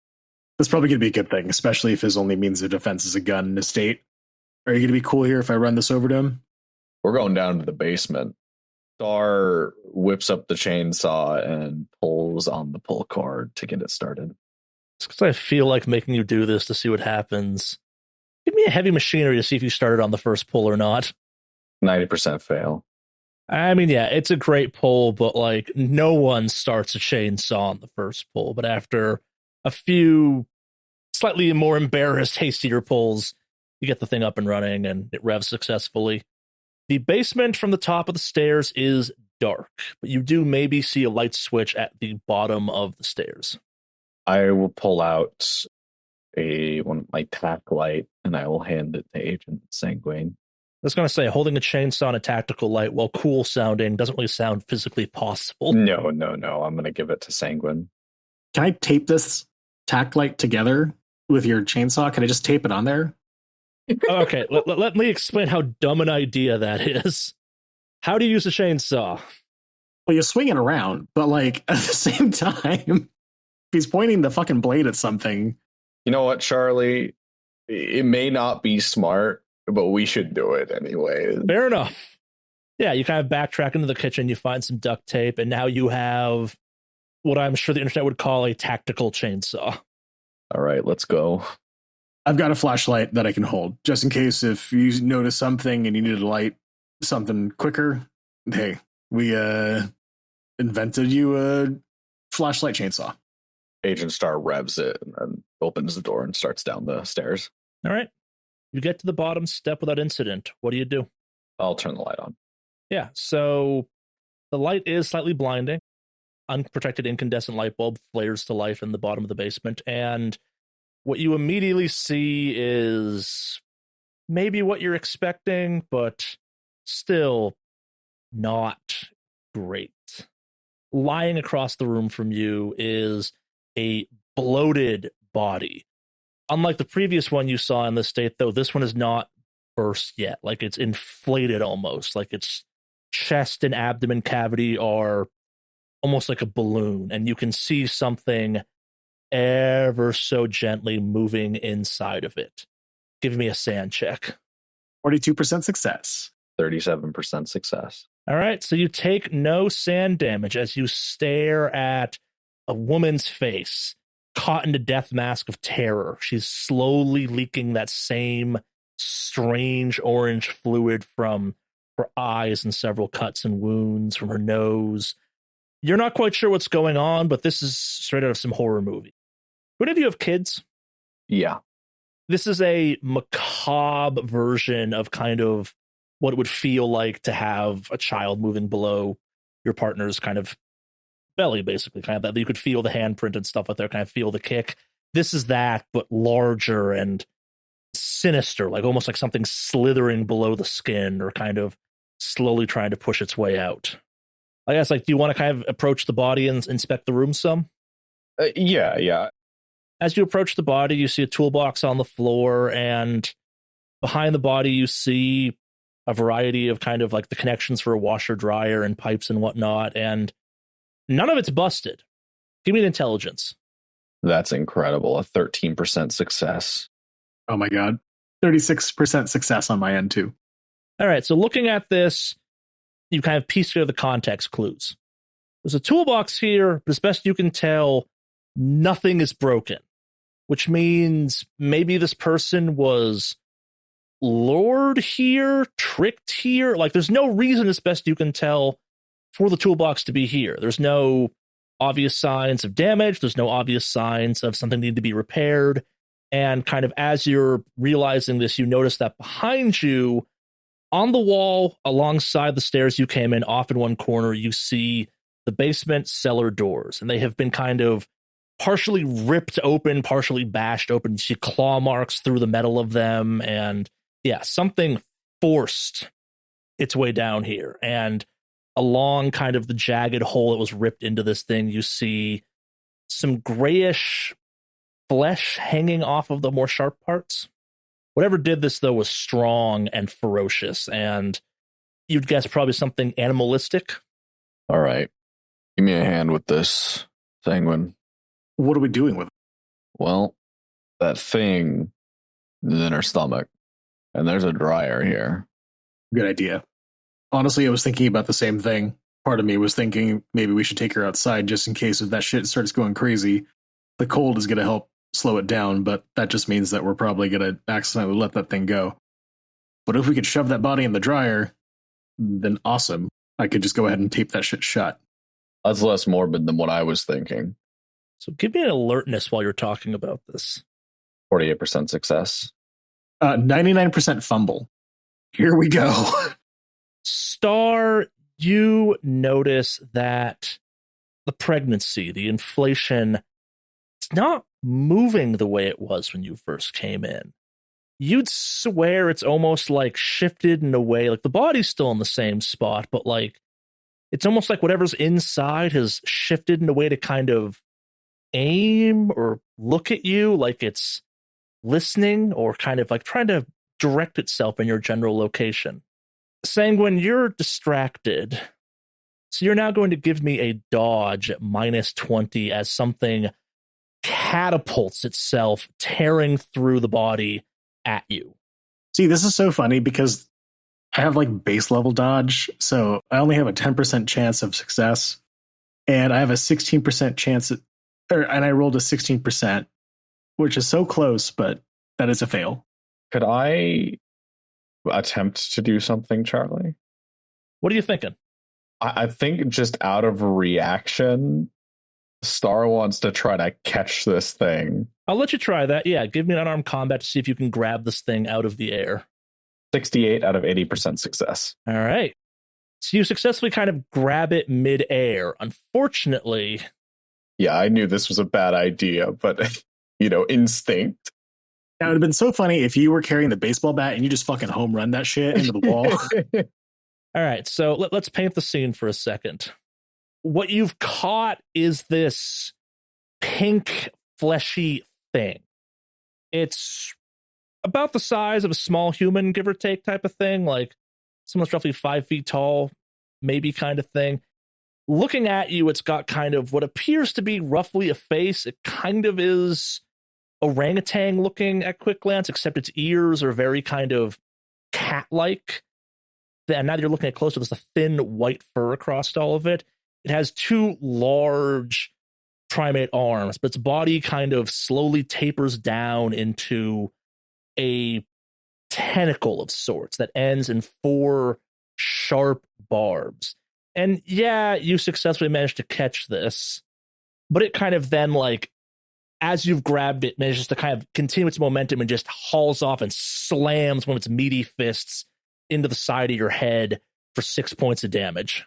That's probably going to be a good thing, especially if his only means of defense is a gun in the state. Are you going to be cool here if I run this over to him? We're going down to the basement. Star whips up the chainsaw and pulls on the pull cord to get it started. It's because I feel like making you do this to see what happens. Give me a heavy machinery to see if you started on the first pull or not. 90% fail. I mean, yeah, it's a great pull, but like no one starts a chainsaw on the first pull. But after a few slightly more embarrassed, hastier pulls, you get the thing up and running and it revs successfully. The basement from the top of the stairs is dark, but you do maybe see a light switch at the bottom of the stairs. I will pull out my tack light and I will hand it to Agent Sanguine. I was going to say, holding a chainsaw and a tactical light, while cool sounding, doesn't really sound physically possible. No. I'm going to give it to Sanguine. Can I tape this tack light together with your chainsaw? Can I just tape it on there? Okay, let me explain how dumb an idea that is. How do you use a chainsaw? Well, you swing it around, but like at the same time, if he's pointing the fucking blade at something. You know what, Charlie? It may not be smart, but we should do it anyway. Fair enough. Yeah, you kind of backtrack into the kitchen, you find some duct tape, and now you have what I'm sure the internet would call a tactical chainsaw. All right, let's go. I've got a flashlight that I can hold, just in case if you notice something and you need to light something quicker. Hey, we invented you a flashlight chainsaw. Agent Star revs it and then opens the door and starts down the stairs. All right. You get to the bottom step without incident. What do you do? I'll turn the light on. Yeah, so the light is slightly blinding. Unprotected incandescent light bulb flares to life in the bottom of the basement, and what you immediately see is maybe what you're expecting, but still not great. Lying across the room from you is a bloated body. Unlike the previous one you saw in the state, though, this one is not burst yet. Like, it's inflated almost. Like, its chest and abdomen cavity are almost like a balloon, and you can see something ever so gently moving inside of it. Give me a sand check. 42% success. 37% success. All right, so you take no sand damage as you stare at a woman's face. caught in a death mask of terror. She's slowly leaking that same strange orange fluid from her eyes and several cuts and wounds from her nose. You're not quite sure what's going on, but this is straight out of some horror movie. Would any of you have kids? Yeah. This is a macabre version of kind of what it would feel like to have a child moving below your partner's kind of belly, basically, kind of that you could feel the handprint and stuff like that, kind of feel the kick. This is that, but larger and sinister, like almost like something slithering below the skin or kind of slowly trying to push its way out. I guess, like, do you want to kind of approach the body and inspect the room some? Yeah. As you approach the body, you see a toolbox on the floor, and behind the body, you see a variety of kind of like the connections for a washer dryer and pipes and whatnot, and none of it's busted. Give me an intelligence. That's incredible. A 13% success. Oh my God. 36% success on my end too. All right, so looking at this, you kind of piece together the context clues. There's a toolbox here, but as best you can tell, nothing is broken, which means maybe this person was lured here, tricked here. Like, there's no reason, as best you can tell, for the toolbox to be here. There's no obvious signs of damage. There's no obvious signs of something needing to be repaired. And kind of as you're realizing this, you notice that behind you, on the wall, alongside the stairs you came in, off in one corner, you see the basement cellar doors. And they have been kind of partially ripped open, partially bashed open. You see claw marks through the metal of them. And yeah, something forced its way down here. And along kind of the jagged hole that was ripped into this thing, you see some grayish flesh hanging off of the more sharp parts. Whatever did this, though, was strong and ferocious, and you'd guess probably something animalistic. All right. Give me a hand with this, Sanguine. What are we doing with it? Well, that thing is in her stomach, and there's a dryer here. Good idea. Honestly, I was thinking about the same thing. Part of me was thinking maybe we should take her outside just in case if that shit starts going crazy. The cold is going to help slow it down, but that just means that we're probably going to accidentally let that thing go. But if we could shove that body in the dryer, then awesome. I could just go ahead and tape that shit shut. That's less morbid than what I was thinking. So give me an alertness while you're talking about this. 48% success. 99% fumble. Here we go. Star, you notice that the pregnancy, the inflation, it's not moving the way it was when you first came in. You'd swear it's almost like shifted in a way, like the body's still in the same spot, but like it's almost like whatever's inside has shifted in a way to kind of aim or look at you, like it's listening or kind of like trying to direct itself in your general location. Sanguine, you're distracted. So you're now going to give me a dodge at -20 as something catapults itself, tearing through the body at you. See, this is so funny because I have like base level dodge, so I only have a 10% chance of success, and I have a 16% chance, and I rolled a 16%, which is so close, but that is a fail. Could I attempt to do something, Charlie? What are you thinking? I think just out of reaction, Star wants to try to catch this thing. I'll let you try that. Yeah, give me an unarmed combat to see if you can grab this thing out of the air. 68 out of 80% success. All right. So you successfully kind of grab it mid-air. Unfortunately... Yeah, I knew this was a bad idea, but, instinct. That would have been so funny if you were carrying the baseball bat and you just fucking home run that shit into the wall. All right, so let's paint the scene for a second. What you've caught is this pink, fleshy thing. It's about the size of a small human, give or take, type of thing, like someone's roughly 5 feet tall, maybe kind of thing. Looking at you, it's got kind of what appears to be roughly a face. It kind of is orangutan looking at quick glance, except its ears are very kind of cat-like. And now that you're looking at closer, there's a thin white fur across all of it. It has two large primate arms, but its body kind of slowly tapers down into a tentacle of sorts that ends in 4 sharp barbs. And yeah, you successfully managed to catch this, but it kind of then, like, as you've grabbed it, manages to kind of continue its momentum and just hauls off and slams one of its meaty fists into the side of your head for 6 points of damage.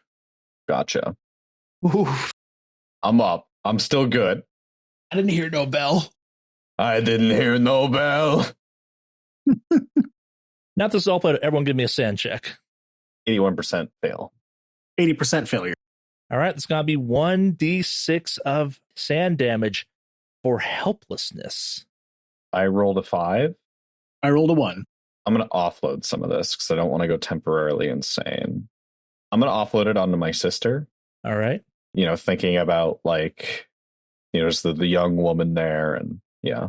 Gotcha. Oof. I'm up. I'm still good. I didn't hear no bell. I didn't hear no bell. Now this is all played, everyone give me a sand check. 81% fail. 80% failure. All right, it's going to be 1d6 of sand damage for helplessness. I rolled a 5. I rolled a 1. I'm going to offload some of this because I don't want to go temporarily insane. I'm going to offload it onto my sister. All right. You know, thinking about, like, you know, just the young woman there. And yeah.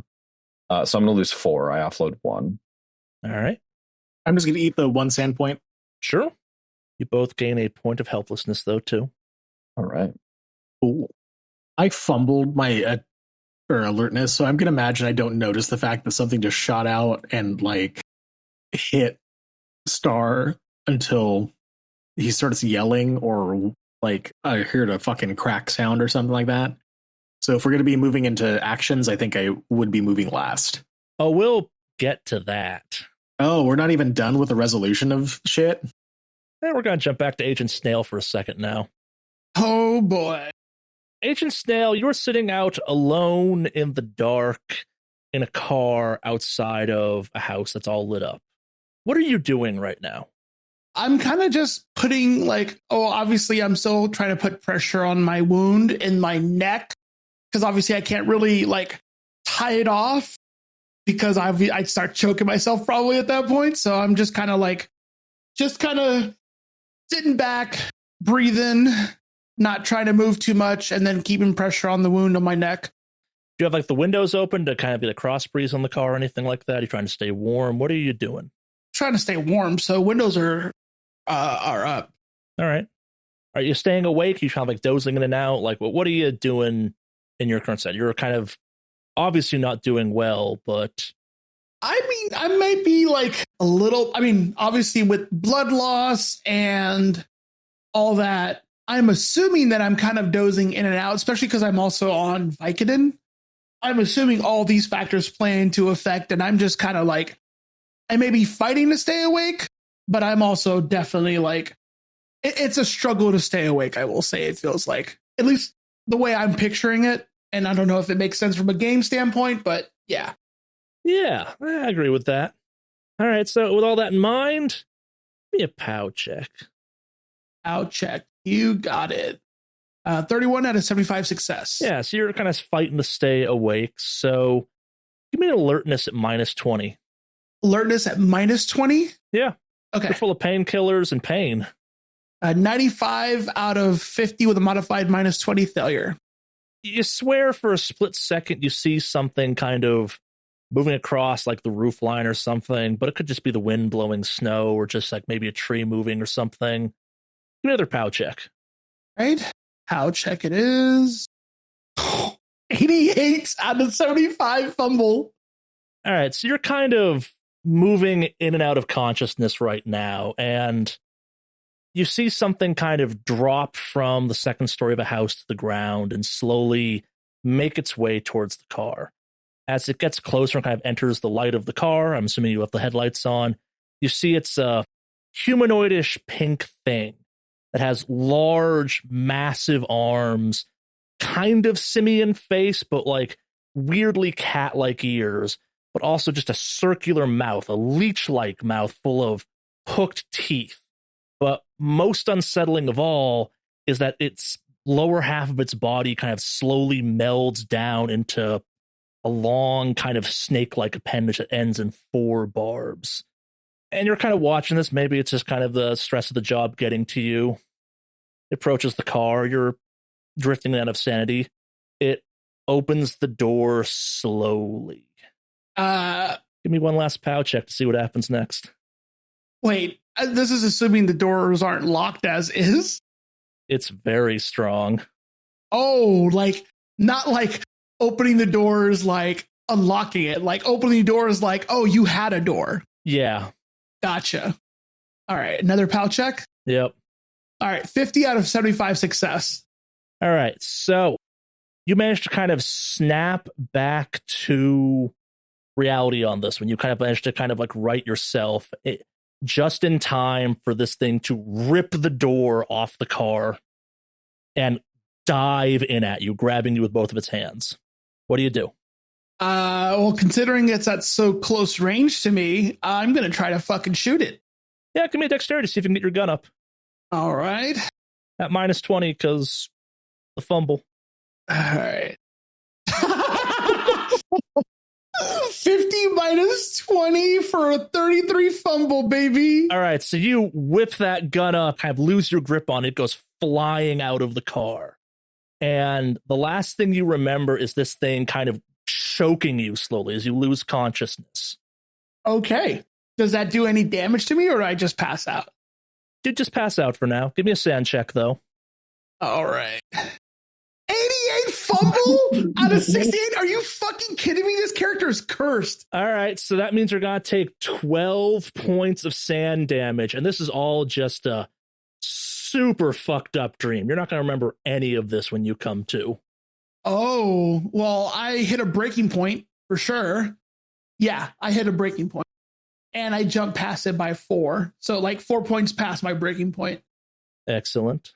So I'm going to lose 4. I offload 1. All right. I'm just going to eat the 1 sand point. Sure. You both gain a point of helplessness, though, too. All right. Ooh. I fumbled my alertness, so I'm going to imagine I don't notice the fact that something just shot out and, like, hit Star until he starts yelling, or, like, I heard a fucking crack sound or something like that. So if we're going to be moving into actions, I think I would be moving last. Oh, we'll get to that. Oh, we're not even done with the resolution of shit? And we're going to jump back to Agent Snail for a second now. Oh boy. Agent Snail, you're sitting out alone in the dark in a car outside of a house that's all lit up. What are you doing right now? I'm kind of just putting, like, obviously I'm still trying to put pressure on my wound in my neck, because obviously I can't really, like, tie it off because I'd start choking myself probably at that point. So I'm just kind of sitting back, breathing, not trying to move too much, and then keeping pressure on the wound on my neck. Do you have, like, the windows open to kind of get a cross breeze on the car or anything like that? Are you trying to stay warm? What are you doing? Trying to stay warm, so windows are up. All right. Are you staying awake? Are you kind of, like, dozing in and out? Like, what are you doing in your current set? You're kind of obviously not doing well, but I mean, I might be, like, a little, I mean, obviously with blood loss and all that, I'm assuming that I'm kind of dozing in and out, especially because I'm also on Vicodin. I'm assuming all these factors play into effect, and I'm just kind of like, I may be fighting to stay awake, but I'm also definitely, like, it's a struggle to stay awake, I will say. It feels like, at least the way I'm picturing it. And I don't know if it makes sense from a game standpoint, but yeah. Yeah, I agree with that. All right, so with all that in mind, give me a POW check. POW check. You got it. 31 out of 75 success. Yeah, so you're kind of fighting to stay awake. So give me an alertness at -20. Alertness at -20? Yeah. Okay. You're full of painkillers and pain. 95 out of 50 with a modified -20 failure. You swear for a split second you see something kind of moving across, like, the roof line or something, but it could just be the wind blowing snow or just, like, maybe a tree moving or something. Give me another POW check. Right? POW check it is. 88 out of 75 fumble. All right, so you're kind of moving in and out of consciousness right now, and you see something kind of drop from the second story of a house to the ground and slowly make its way towards the car. As it gets closer and kind of enters the light of the car, I'm assuming you have the headlights on, you see it's a humanoidish pink thing that has large, massive arms, kind of simian face, but, like, weirdly cat-like ears, but also just a circular mouth, a leech-like mouth full of hooked teeth. But most unsettling of all is that its lower half of its body kind of slowly melds down into a long kind of snake-like appendage that ends in 4 barbs. And you're kind of watching this. Maybe it's just kind of the stress of the job getting to you. It approaches the car. You're drifting out of sanity. It opens the door slowly. Give me one last POW check to see what happens next. Wait, this is assuming the doors aren't locked as is? It's very strong. Oh, like Not like opening the doors, like unlocking it. Like opening the doors, like, oh, you had a door. Yeah. Gotcha. All right. Another PAL check. Yep. All right. 50 out of 75 success. All right. So you managed to kind of snap back to reality on this one. You kind of managed to kind of like right yourself just in time for this thing to rip the door off the car and dive in at you, grabbing you with both of its hands. What do you do? Well, considering it's at so close range to me, I'm going to try to fucking shoot it. Yeah, give me a dexterity to see if you can get your gun up. All right. At minus 20 because the fumble. All right. 50 minus 20 for a 33 fumble, baby. All right, so you whip that gun up, kind of lose your grip on it, goes flying out of the car. And the last thing you remember is this thing kind of choking you slowly as you lose consciousness. Okay. Does that do any damage to me, or do I just pass out? Dude, just pass out for now. Give me a sand check, though. All right. 88 fumble out of 68? Are you fucking kidding me? This character is cursed. All right, so that means you're going to take 12 points of sand damage, and this is all just a super fucked up dream. You're not going to remember any of this when you come to. Oh, well, I hit a breaking point for sure. Yeah, I hit a breaking point. And I jumped past it by 4. So like 4 points past my breaking point. Excellent.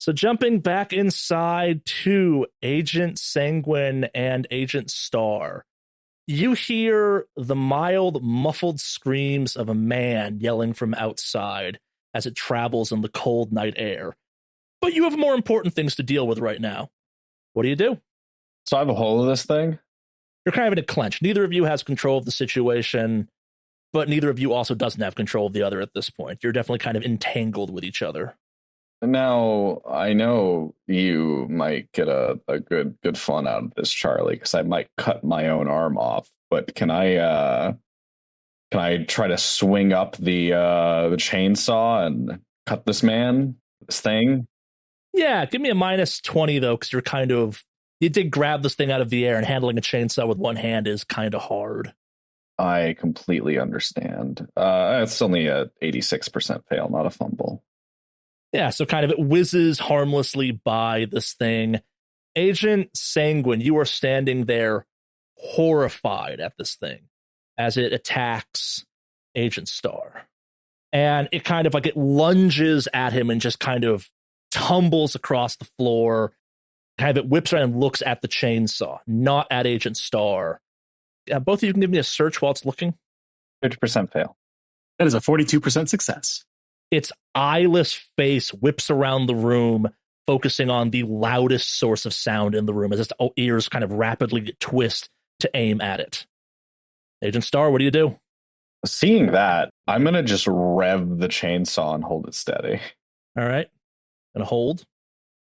So jumping back inside to Agent Sanguine and Agent Star, you hear the mild, muffled screams of a man yelling from outside as it travels in the cold night air. But you have more important things to deal with right now. What do you do? So I have a hold of this thing. You're kind of in a clinch. Neither of you has control of the situation, but neither of you also doesn't have control of the other at this point. You're definitely kind of entangled with each other. Now, I know you might get a good fun out of this, Charlie, because I might cut my own arm off. But can I try to swing up the chainsaw and cut this thing? Yeah, give me a minus 20, though, because you did grab this thing out of the air, and handling a chainsaw with one hand is kind of hard. I completely understand. It's only a 86% fail, not a fumble. Yeah, so kind of it whizzes harmlessly by this thing. Agent Sanguine, you are standing there horrified at this thing as it attacks Agent Star. And it kind of like it lunges at him and just kind of tumbles across the floor. Kind of it whips around and looks at the chainsaw, not at Agent Star. Both of you can give me a search while it's looking. 50% fail. That is a 42% success. Its eyeless face whips around the room, focusing on the loudest source of sound in the room as its ears kind of rapidly twist to aim at it. Agent Star, what do you do? Seeing that, I'm going to just rev the chainsaw and hold it steady. All right. Gonna hold.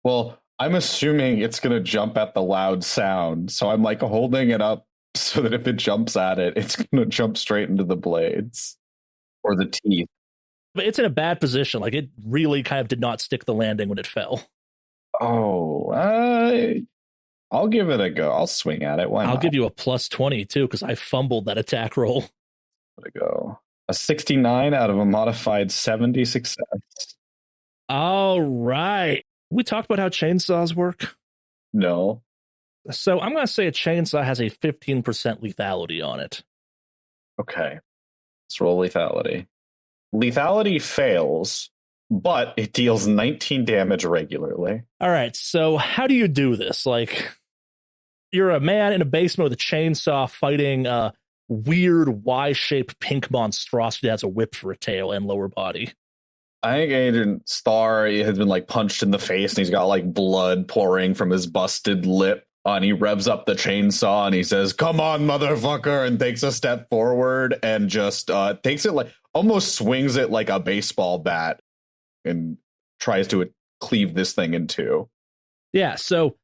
Well, I'm assuming it's going to jump at the loud sound, so I'm like holding it up so that if it jumps at it, it's going to jump straight into the blades or the teeth. But it's in a bad position. Like, it really kind of did not stick the landing when it fell. Oh, I'll give it a go. I'll swing at it. Why not? I'll give you a plus 20, too, because I fumbled that attack roll. Let it go. A 69 out of a modified 70 success. All right. We talked about how chainsaws work. No. So I'm going to say a chainsaw has a 15% lethality on it. Okay. Let's roll lethality. Lethality fails, but it deals 19 damage regularly. All right, so how do you do this? Like, you're a man in a basement with a chainsaw fighting a weird Y-shaped pink monstrosity that has a whip for a tail and lower body. I think Agent Star has been like punched in the face and he's got like blood pouring from his busted lip. And he revs up the chainsaw and he says, "Come on, motherfucker," and takes a step forward and just takes it like almost swings it like a baseball bat and tries to cleave this thing in two. Yeah, so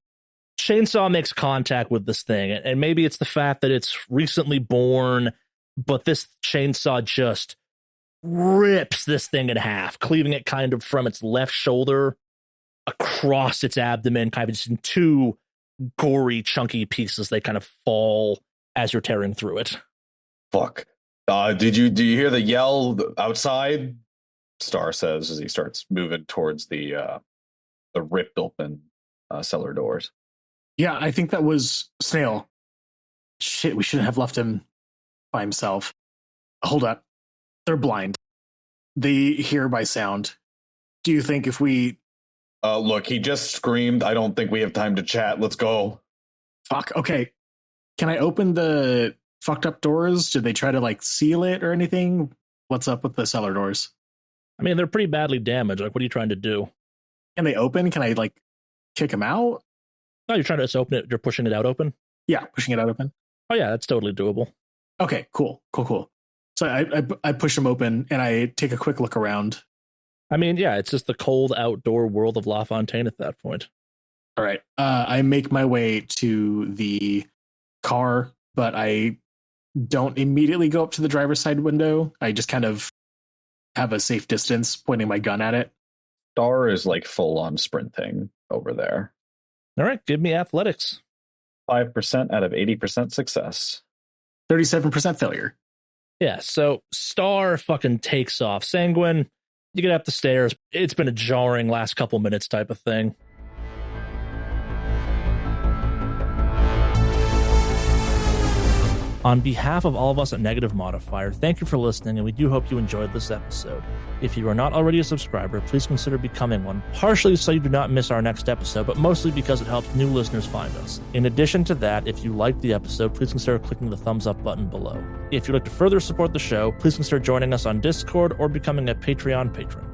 chainsaw makes contact with this thing, and maybe it's the fact that it's recently born, but this chainsaw just rips this thing in half, cleaving it kind of from its left shoulder across its abdomen, kind of just in two gory, chunky pieces. They kind of fall as you're tearing through it. Fuck. Do you hear the yell outside? Star says as he starts moving towards the ripped open cellar doors. Yeah, I think that was Snail. Shit, we shouldn't have left him by himself. Hold up. They're blind. They hear by sound. Do you think if we... Look, he just screamed. I don't think we have time to chat. Let's go. Fuck, okay. Can I open the fucked up doors? Did they try to, like, seal it or anything? What's up with the cellar doors? I mean, they're pretty badly damaged. Like, what are you trying to do? Can they open? Can I, like, kick them out? Oh, you're trying to just open it. You're pushing it out open? Yeah, pushing it out open. Oh, yeah, that's totally doable. Okay, cool. So I push them open, and I take a quick look around. I mean, yeah, it's just the cold outdoor world of La Fontaine at that point. All right. I make my way to the car, but I don't immediately go up to the driver's side window. I just kind of have a safe distance, pointing my gun at it. Star is like full on sprinting over there. All right, give me athletics. 5% out of 80% success. 37% failure. Yeah, so Star fucking takes off. Sanguine, you get up the stairs. It's been a jarring last couple minutes type of thing. On behalf of all of us at Negative Modifier, thank you for listening, and we do hope you enjoyed this episode. If you are not already a subscriber, please consider becoming one, partially so you do not miss our next episode, but mostly because it helps new listeners find us. In addition to that, if you liked the episode, please consider clicking the thumbs up button below. If you'd like to further support the show, please consider joining us on Discord or becoming a Patreon patron.